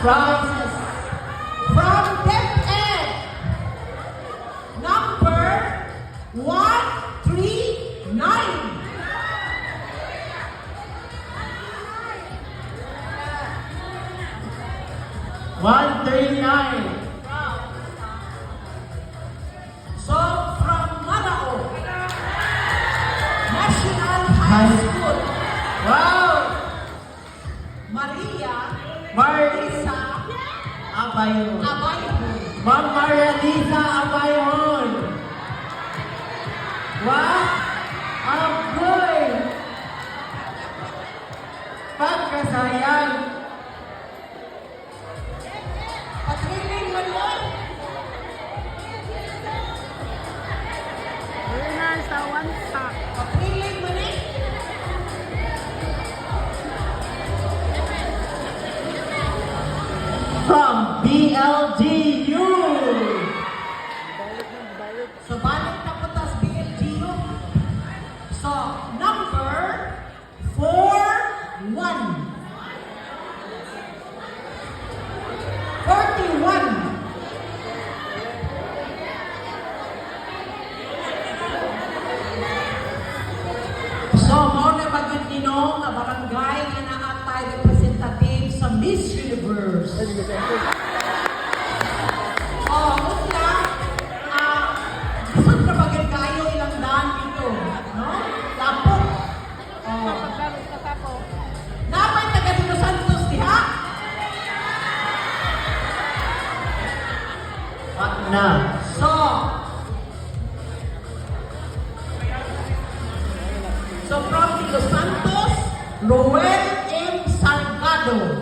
prizes. From DepEd, number 139. 139. So, from Malao, National High School, Wow! Maria Marisa Abayon. Abayhon. Ma'am Maria Lisa Abayon. Wow! Agoy! Pagkasayang. Patriling Manuel. Winner sa one pack. Patriling Manuel. From BLGU. So, balik na po tas BLGU. So, number 41. 41. So, mao na bagid ninong na barangay nga naatay representative sa Miss Universe. Oh, una, gusto na bagid kayo ilang daan dito, no? Lapo. Oh. Pagdarot ka tako. Napay taga Dino Santos diha. What na? So from Los Santos, Roel M. Salgado.